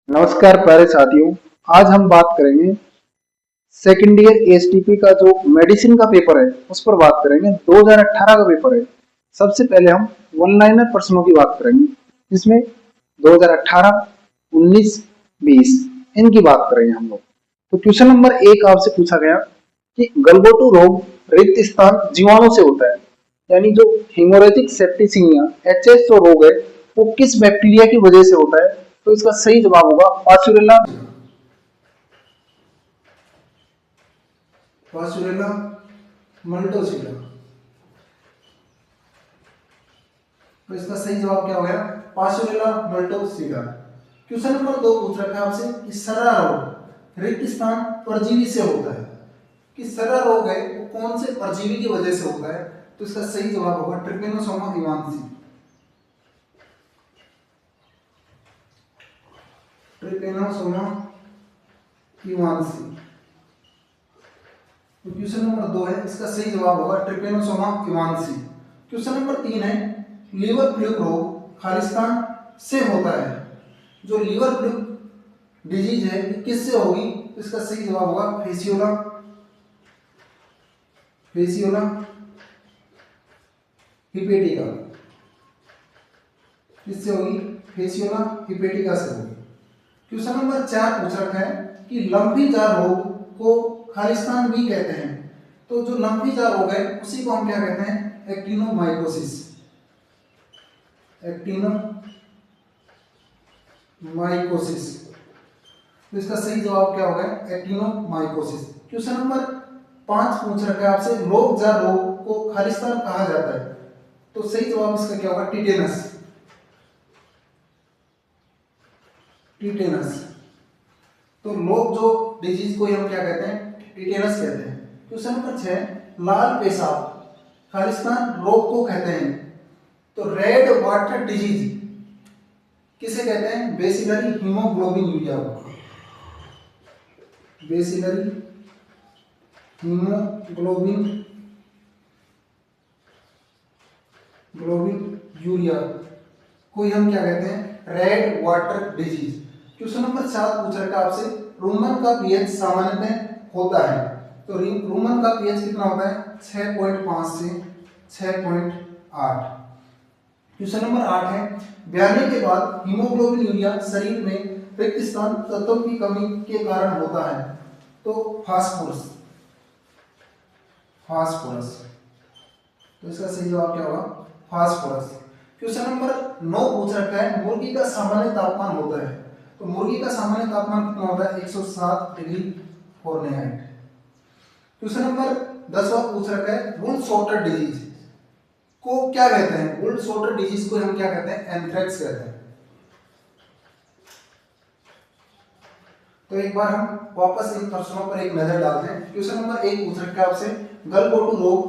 नमस्कार प्यारे साथियों। आज हम बात करेंगे सेकेंड ईयर एसटीपी का जो मेडिसिन का पेपर है उस पर बात करेंगे। 2018 का पेपर है। सबसे पहले हम वन लाइनर प्रश्नों की बात करेंगे जिसमें 2018, 19, 20 इनकी बात करेंगे हम लोग। तो क्वेश्चन नंबर 1 आपसे पूछा गया कि गलघोटू रोग रिक्त स्थान जीवाणु से होता है, यानी जो हेमोरेजिक सेप्टिसिमिया एचएस जो रोग है वो किस बैक्टीरिया की वजह से होता है। तो इसका सही जवाब होगा पास्चुरेला। पास्चुरेला मल्टोसिला। तो इसका सही जवाब क्या हो गया? पास्चुरेला मल्टोसिला। क्वेश्चन नंबर 2 पूछ रखा है आपसे कि सर्रा रोग रिक्त स्थान परजीवी से होता है। कि सर्रा रोग है वो कौन से परजीवी की वजह से होता है? तो इसका सही जवाब होगा ट्रिपेनोसोमा इवांसी। ट्रिपेनोसोमा इवांसी। तो क्वेश्चन नंबर 2 है, इसका सही जवाब होगा ट्रिपेनोसोमा इवांसी। क्वेश्चन नंबर 3 है, लीवर फ्लूक रोग खालिस्तान से होता है। जो लीवर फ्लूक डिजीज है किससे होगी? इसका सही जवाब होगा फेसियोला। फेसियोला हिपेटिका। किससे होगी? फेसियोला हिपेटिका से होगी। क्वेश्चन नंबर 4 पूछ रखा है कि लंफी जार रोग को खालिस्तान भी कहते हैं। तो जो लंफी जार रोग है उसी को हम क्या कहते हैं? एक्टिनोमाइकोसिस। एक्टिनोमाइकोसिस। तो इसका सही जवाब क्या होगा? एक्टिनोमाइकोसिस। क्वेश्चन नंबर 5 पूछ रखा है आपसे, लोक जार रोग को खालिस्तान कहा जाता है। तो सही जवाब इसका क्या होगा? टिटेनस। टिटेनस। तो लोग जो डिजीज को हम क्या कहते हैं? टिटेनस कहते हैं। क्वेश्चन नंबर 6, लाल पेशाब खालिस्तान रोग को कहते हैं। तो रेड वाटर डिजीज किसे कहते हैं? बेसिलरी हीमोग्लोबिन को। बेसिलरी हीमोग्लोबिन यूरिया को हम क्या कहते हैं? Red water disease. Question number 7 पूछ रखा है आपसे, रूमन का पीएच सामान्यतः होता है। तो रूमन का पीएच कितना होता है? 6.5 से 6.8। क्वेश्चन नंबर 8 है, ब्याने के बाद हीमोग्लोबिन यूरिया शरीर में रिक्त स्थान तत्वों की कमी के कारण होता है। तो फास्फोरस। फास्फोरस। तो इसका सही जवाब क्या होगा? फास्फोरस। क्वेश्चन नंबर 9 पूछ रखा है, मुर्गी का सामान्य तापमान होता है। तो मुर्गी का सामान्य तापमान कितना होता है? 107 डिग्री फ़ारेनहाइट। क्वेश्चन नंबर 10वां पूछ रखा है, वुल शॉर्टर डिजीज को क्या कहते हैं? वुल शॉर्टर डिजीज को हम क्या कहते हैं? एंथ्रेक्स कहते हैं। तो एक बार हम वापस इन प्रश्नों पर एक नजर डालते हैं। क्वेश्चन नंबर 1 पूछ रखा है आपसे, गलघोटू रोग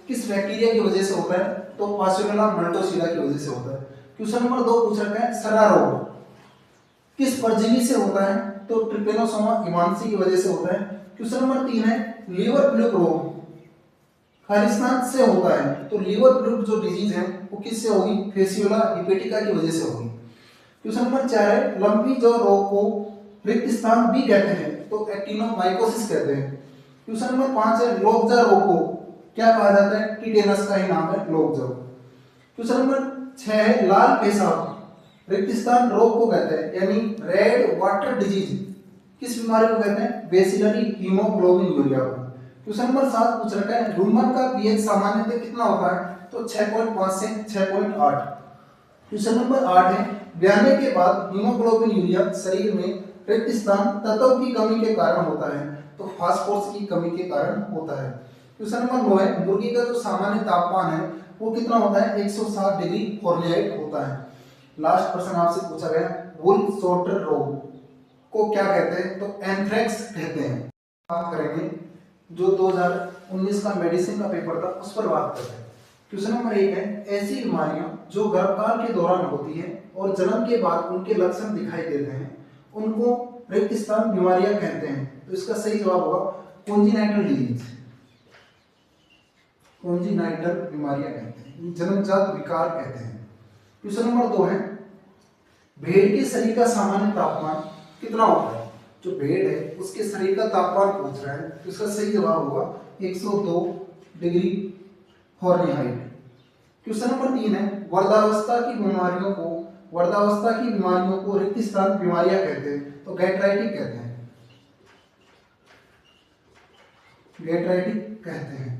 किस बैक्टीरिया की वजह से होता है? तो पास्चुरेला मल्टोसिला की वजह से होता है। क्वेश्चन नंबर 2 पूछ रखा है, सर्रा रोग किस परजीवी से होता है? तो ट्रिपेनोसोमा इवांसी की वजह से होता है। क्वेश्चन नंबर 3 है, लीवर फ्लूक रोग खालिस्तान से होता है। तो लीवर फ्लूक जो डिजीज है वो किससे होगी? फेसियोला हिपेटिका की वजह से होगी। क्वेश्चन नंबर 4 है, लंपी जो रोग को रिक्त स्थान भी कहते हैं। तो एक्टिनोमाइकोसिस कहते हैं। क्वेश्चन नंबर 5 है, लोकजा रोग को क्या कहा जाता है? टिटेनस का ही नाम है लोकजा। क्वेश्चन नंबर 6 है, लाल पेशाब रिक्त स्थान रोग को कहते हैं, यानी रेड वाटर डिजीज किस बीमारी को कहते हैं? बेसिलरी हीमोग्लोबिन यूरिया को। क्वेश्चन नंबर 7 पूछ रखा है, रूमन का पीएच सामान्यतः कितना होता है? तो 6.5 से 6.8। क्वेश्चन नंबर 8 है, ब्याने के बाद हीमोग्लोबिन यूरिया शरीर में रिक्त स्थान तत्वों की कमी के कारण होता है। तो फास्फोरस की कमी के कारण होता है। क्वेश्चन नंबर 9 है, मुर्गी का जो सामान्य तापमान है वो कितना होता है? 107 डिग्री फ़ारेनहाइट होता है। लास्ट प्रश्न आपसे पूछा गया, वुल शॉर्टर रोग को क्या कहते हैं? तो एंथ्रेक्स कहते हैं। बात करेंगे जो 2019 का मेडिसिन का पेपर था उस पर बात करते हैं। क्वेश्चन नंबर 1 है, ऐसी बीमारियां जो गर्भकाल के दौरान होती है और जन्म के बाद उनके लक्षण दिखाई देते हैं उनको रिक्त स्थान बीमारियां कहते हैं। तो इसका सही जवाब होगा कॉन्जेनिटल डिजीज। कॉन्जेनिटल बीमारियां कहते हैं, जन्मजात विकार कहते हैं। क्वेश्चन नंबर 2 है, भेड़ के शरीर का सामान्य तापमान कितना होता है। जो भेड़ है उसके शरीर का तापमान पूछ रहा है, तो इसका सही जवाब होगा 102 डिग्री फॉरेनहाइट। क्वेश्चन नंबर 3 है, वर्धावस्था की बीमारियों को रिक्त स्थान बीमारियां कहते हैं, तो गैस्ट्राइटिस कहते हैं,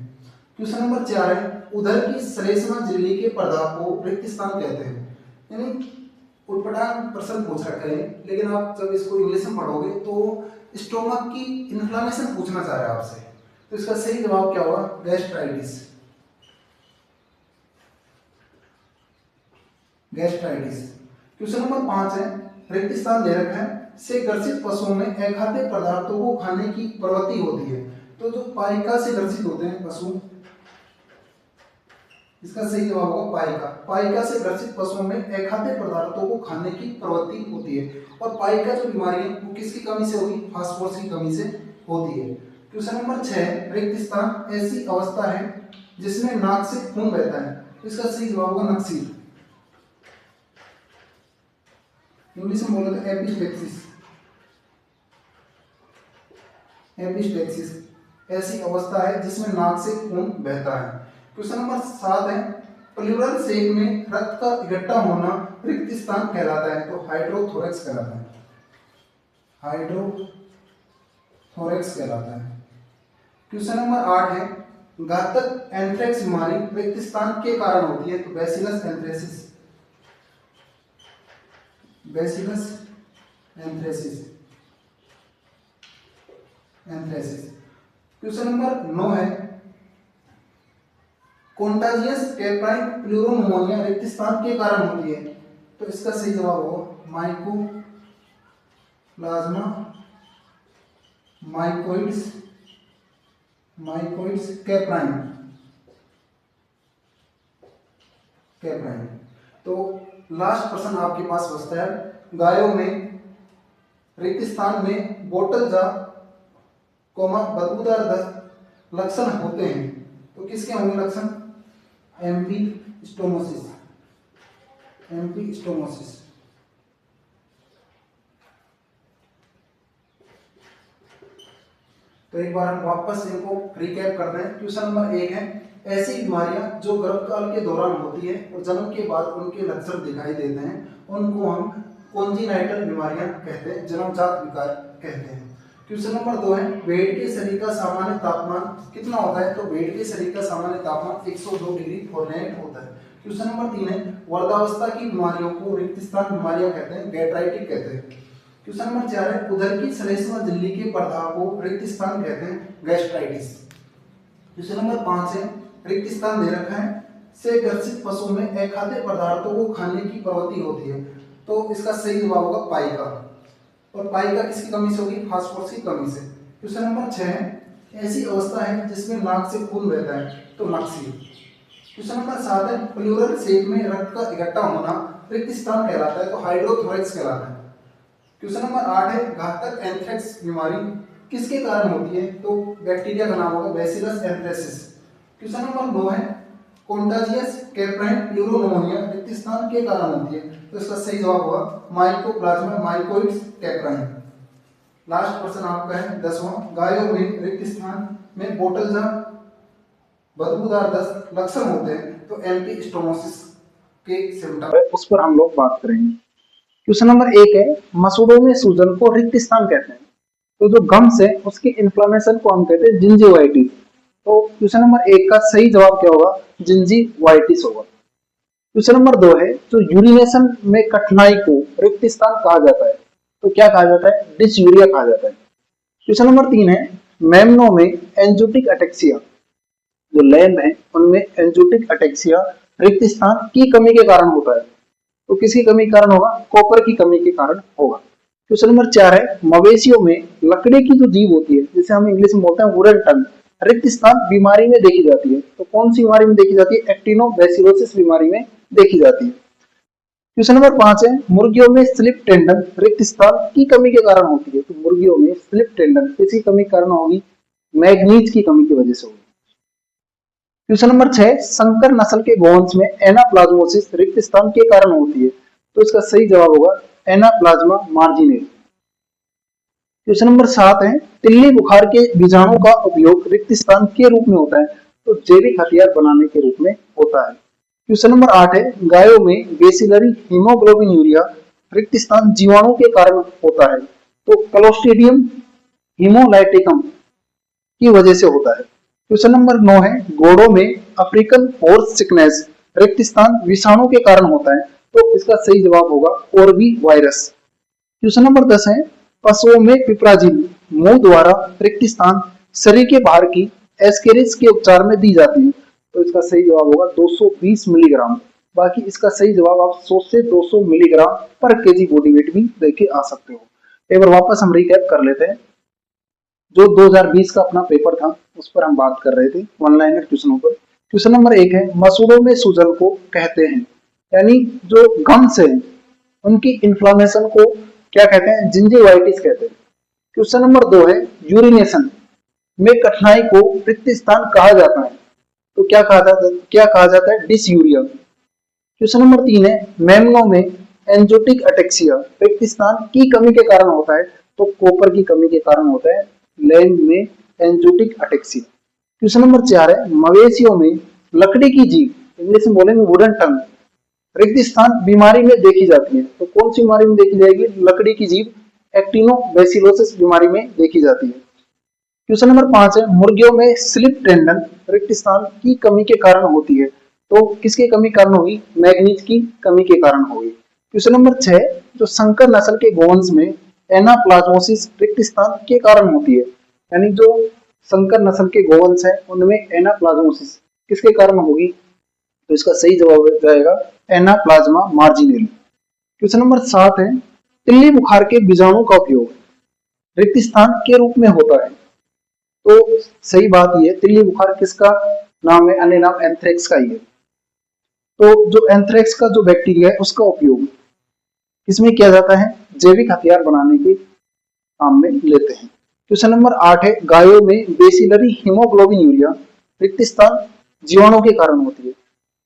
क्वेश्चन नंबर 4 है, उदर की श्लेष्मा झिल्ली के प्रदाह को रिक्त स्थान कहते हैं। यानी उटपटांग प्रश्न पूछ रखे हैं, लेकिन आप जब इसको इंग्लिश में पढ़ोगे तो स्टोमक की इन्फ्लामेशन पूछना चाह रहा है आपसे, तो इसका सही जवाब क्या होगा, गैस्ट्राइटिस। क्वेश्चन नंबर 5 है, रिक्त स्थान दे रखा है, से ग्रसित पशुओं में अखाद्य पदार्थों को खाने की प्रवृत्ति होती है, तो जो पाइका से ग्रसित होते हैं पशु, इसका सही जवाब होगा पाइका से ग्रसित पशुओं में अखाद्य पदार्थों को खाने की प्रवृत्ति होती है। और पाइका जो बीमारी है वो किसकी कमी से होगी, फास्फोरस की कमी से होती है। क्वेश्चन नंबर 6, रिक्त स्थान ऐसी अवस्था है जिसमें नाक से खून बहता है, तो इसका सही जवाब होगा नक्सील, इंग्लिश में बोले तो एपिस्टेक्सिस ऐसी अवस्था है जिसमें नाक से खून बहता है। क्वेश्चन नंबर 7 है, प्लूरल शेप में रक्त का इकट्ठा होना रिक्त स्थान कहलाता है, तो हाइड्रोथोरेक्स कहलाता है। क्वेश्चन नंबर 8 है, घातक एंथ्रेक्स बीमारी रिक्त स्थान के कारण होती है, तो बैसिलस एंथ्रेसिस। क्वेश्चन नंबर 9 है, कॉन्टाजियस कैप्राइन प्लूरोनिमोनिया रिक्त स्थान के कारण होती है, तो इसका सही जवाब होगा माइकोप्लाज्मा माइकोइड्स कैप्राइन। तो लास्ट प्रश्न आपके पास बचता है, गायों में रिक्त स्थान में बोतल जा बदबूदार दस्त लक्षण होते हैं, तो किसके होंगे लक्षण, एम्फीस्टोमोसिस। तो एक बार हम वापस इनको रिकैप करते हैं। क्वेश्चन नंबर 1 है, ऐसी बीमारियां जो गर्भकाल के दौरान होती है और जन्म के बाद उनके लक्षण दिखाई देते हैं, उनको हम कॉन्जेनाइटल बीमारियां कहते हैं, जन्मजात विकार कहते हैं। क्वेश्चन नंबर 2 है, भेड़ के शरीर का सामान्य तापमान कितना होता है, तो भेड़ के शरीर का सामान्य तापमान 102 डिग्री फॉरेनहाइट होता है। क्वेश्चन नंबर 3 है, वर्धावस्था की बीमारियों को रिक्त स्थान बीमारियां कहते हैं, गैस्ट्राइटिस कहते हैं। क्वेश्चन नंबर 4 है, उदर की श्लेष्मा झिल्ली के प्रदाह को रिक्त स्थान कहते हैं, गैस्ट्राइटिस। क्वेश्चन नंबर 5 है, रिक्त स्थान दे रखा है, से ग्रसित पशु में अखाद्य पदार्थों को खाने की प्रवृत्ति होती है, तो इसका सही जवाब होगा पाइका। और पाइका किसकी कमी से होगी, फास्फोरस की कमी से। क्वेश्चन नंबर 6 है, ऐसी अवस्था है जिसमें नाक से खून बहता है, तो नक्सील। क्वेश्चन नंबर 7 है, प्लूरल शेप में रक्त का इकट्ठा होना रिक्त स्थान कहलाता है, तो हाइड्रोथोरेक्स कहलाता है। क्वेश्चन नंबर 8 है, घातक एंथ्रेक्स बीमारी किसके कारण होती है, तो बैक्टीरिया का नाम होगा बैसिलस एंथ्रेसिस। क्वेश्चन नंबर 9 है, कॉन्टाजियस कैप्राइन प्लूरोनिमोनिया रिक्त स्थान के कारण होती है, तो इसका सही जवाब होगा माइकोप्लाज्मा माइकोइड्स कैप्राइन। लास्ट प्रश्न आपका है 10वां, गायों में रिक्त स्थान में बोतल जा बदबूदार दस्त लक्षण होते हैं, तो एम्फीस्टोमोसिस के सिम्टम है, उस पर हम लोग बात करेंगे। क्वेश्चन नंबर 1 है, मसूड़ों में सूजन को रिक्त स्थान कहते हैं, तो जो गम्स है उसकी इन्फ्लेमेशन को हम कहते हैं जिंजिवाइटिस। तो क्वेश्चन नंबर 1 का सही जवाब क्या होगा, जिंजिवाइटिस होगा। क्वेश्चन नंबर 2 है, जो यूरिनेशन में कठिनाई को रिक्त स्थान कहा जाता है, तो क्या कहा जाता है, डिसयूरिया कहा जाता है। क्वेश्चन नंबर 3 है, मेमनों में एंजियोटिक अटेक्सिया, जो लैम्ब है उनमें एंजियोटिक अटेक्सिया रिक्त स्थान की कमी के कारण होता है, तो किसकी कमी के कारण होगा, कॉपर की कमी के कारण होगा। क्वेश्चन नंबर 4 है, मवेशियों में लकड़ी की जो जीभ होती है, जिसे हम इंग्लिश में बोलते हैं वुडन टंग, रिक्त स्थान बीमारी में देखी जाती है, तो कौन सी बीमारी में देखी जाती है, एक्टिनोबैसिलोसिस बीमारी में देखी जाती है। क्वेश्चन नंबर 5 है, मुर्गियों में स्लिप टेंडन रिक्त स्थान की कमी के कारण होती है, तो मुर्गियों में स्लिप टेंडन किसी कमी के कारण होगी, मैग्नीज की कमी की वजह से होगी। क्वेश्चन नंबर 6, संकर नस्ल के गोवंश में एनाप्लाज्मोसिस रिक्त स्थान के कारण होती है, तो इसका सही जवाब होगा एनाप्लाज्मा मार्जिनेल। क्वेश्चन नंबर 7 है, तिल्ली बुखार के बीजाणु का उपयोग रिक्त स्थान के रूप में होता है, तो जैविक हथियार बनाने के रूप में होता है। क्वेश्चन नंबर 8 है, गायों में बेसिलरी हीमोग्लोबिन यूरिया रिक्त स्थान जीवाणु के कारण होता है, तो क्लोस्ट्रीडियम हीमोलाइटिकम की वजह से होता है। क्वेश्चन नंबर 9 है, घोड़ों में अफ्रीकन हॉर्स सिकनेस रिक्त स्थान विषाणु के कारण होता है, तो इसका सही जवाब होगा ओरबी वायरस। क्वेश्चन नंबर 10 है, पशुओं में पिपराजिन मुंह द्वारा रिक्त स्थान शरीर के बाहर की एस्केरिस के उपचार में दी जाती है, तो इसका सही जवाब होगा 220 मिलीग्राम। बाकी इसका सही जवाब आप 100 से 200 मिलीग्राम पर केजी बॉडी वेट भी देके आ सकते हो। एक बार वापस हम रिकैप कर लेते हैं। जो 2020 का अपना पेपर था उस पर हम बात कर रहे थे वन लाइनर क्वेश्चनों पर। क्वेश्चन नंबर 1 है, मसूड़ों में सूजन को कहते हैं, यानी जो गम्स है उनकी इन्फ्लामेशन को क्या कहते हैं, जिंजिवाइटिस कहते हैं। क्वेश्चन नंबर 2 है, यूरिनेशन में कठिनाई को रिक्त स्थान कहा जाता है, तो क्या कहा जाता है, डिसयूरिया। क्वेश्चन नंबर 3 है, मेमनों में एंजियोटिक अटेक्सिया रिक्त स्थान की कमी के कारण होता है, तो कॉपर की कमी के कारण होता है लैंग में एंजियोटिक अटेक्सिया। क्वेश्चन नंबर 4 है, मवेशियों में लकड़ी की जीभ, इंग्लिश में बोलेंगे वुडन टंग, रिक्त स्थान बीमारी में देखी जाती है, तो कौन सी बीमारी में देखी जाएगी, लकड़ी की जीभ एक्टिनोबैसिलोसिस बीमारी में देखी जाती है। क्वेश्चन नंबर 5 है, मुर्गियों में स्लिप टेंडन रिक्त स्थान की कमी के कारण होती है, तो किसके कमी कारण होगी, मैग्नीज की कमी के कारण होगी। क्वेश्चन नंबर 6, जो संकर नस्ल के गोवंश में एनाप्लाज्मोसिस रिक्त स्थान के कारण होती है, यानी जो संकर नस्ल के गोवंश है उनमें एनाप्लाज्मोसिस किसके कारण होगी, तो इसका सही जवाब हो जाएगा एनाप्लाज्मा मार्जिनेली। क्वेश्चन नंबर 7 है, तिल्ली बुखार के बीजाणु का उपयोग रिक्त स्थान के रूप में होता है, तो सही बात यह है, तिल्ली बुखार किसका नाम है, अन्य नाम एंथ्रेक्स का ही है। तो जो एंथ्रेक्स का जो बैक्टीरिया है उसका उपयोग किसमें किया जाता है, जैविक हथियार बनाने के काम में लेते हैं। क्वेश्चन नंबर 8 है, गायों में बेसिलरी हीमोग्लोबिन यूरिया रिक्त स्थान जीवाणु के कारण होती है,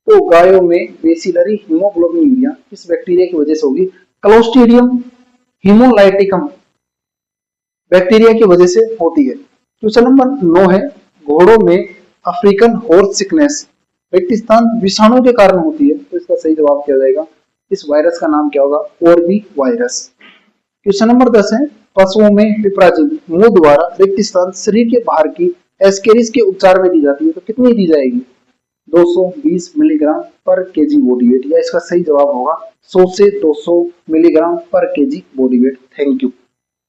तो गायों में बेसिलरी हीमोग्लोबिन यूरिया किस बैक्टीरिया की वजह से होगी, क्लोस्ट्रीडियम हीमोलाइटिकम बैक्टीरिया की वजह से होती है। क्वेश्चन नंबर 9 है, घोड़ों में अफ्रीकन हॉर्स सिकनेस रिक्त स्थान विषाणु के कारण होती है, तो इसका सही जवाब क्या जाएगा, इस वायरस का नाम क्या होगा, ओरबी वायरस। क्वेश्चन नंबर 10 है, पशुओं में पिपराजिन मुंह द्वारा रिक्त स्थान शरीर के बाहर की एस्केरिस के उपचार में दी जाती है, तो कितनी दी जाएगी, 220 मिलीग्राम पर केजी बॉडी वेट, या इसका सही जवाब होगा 100 से 200 मिलीग्राम पर KG body weight. Thank you.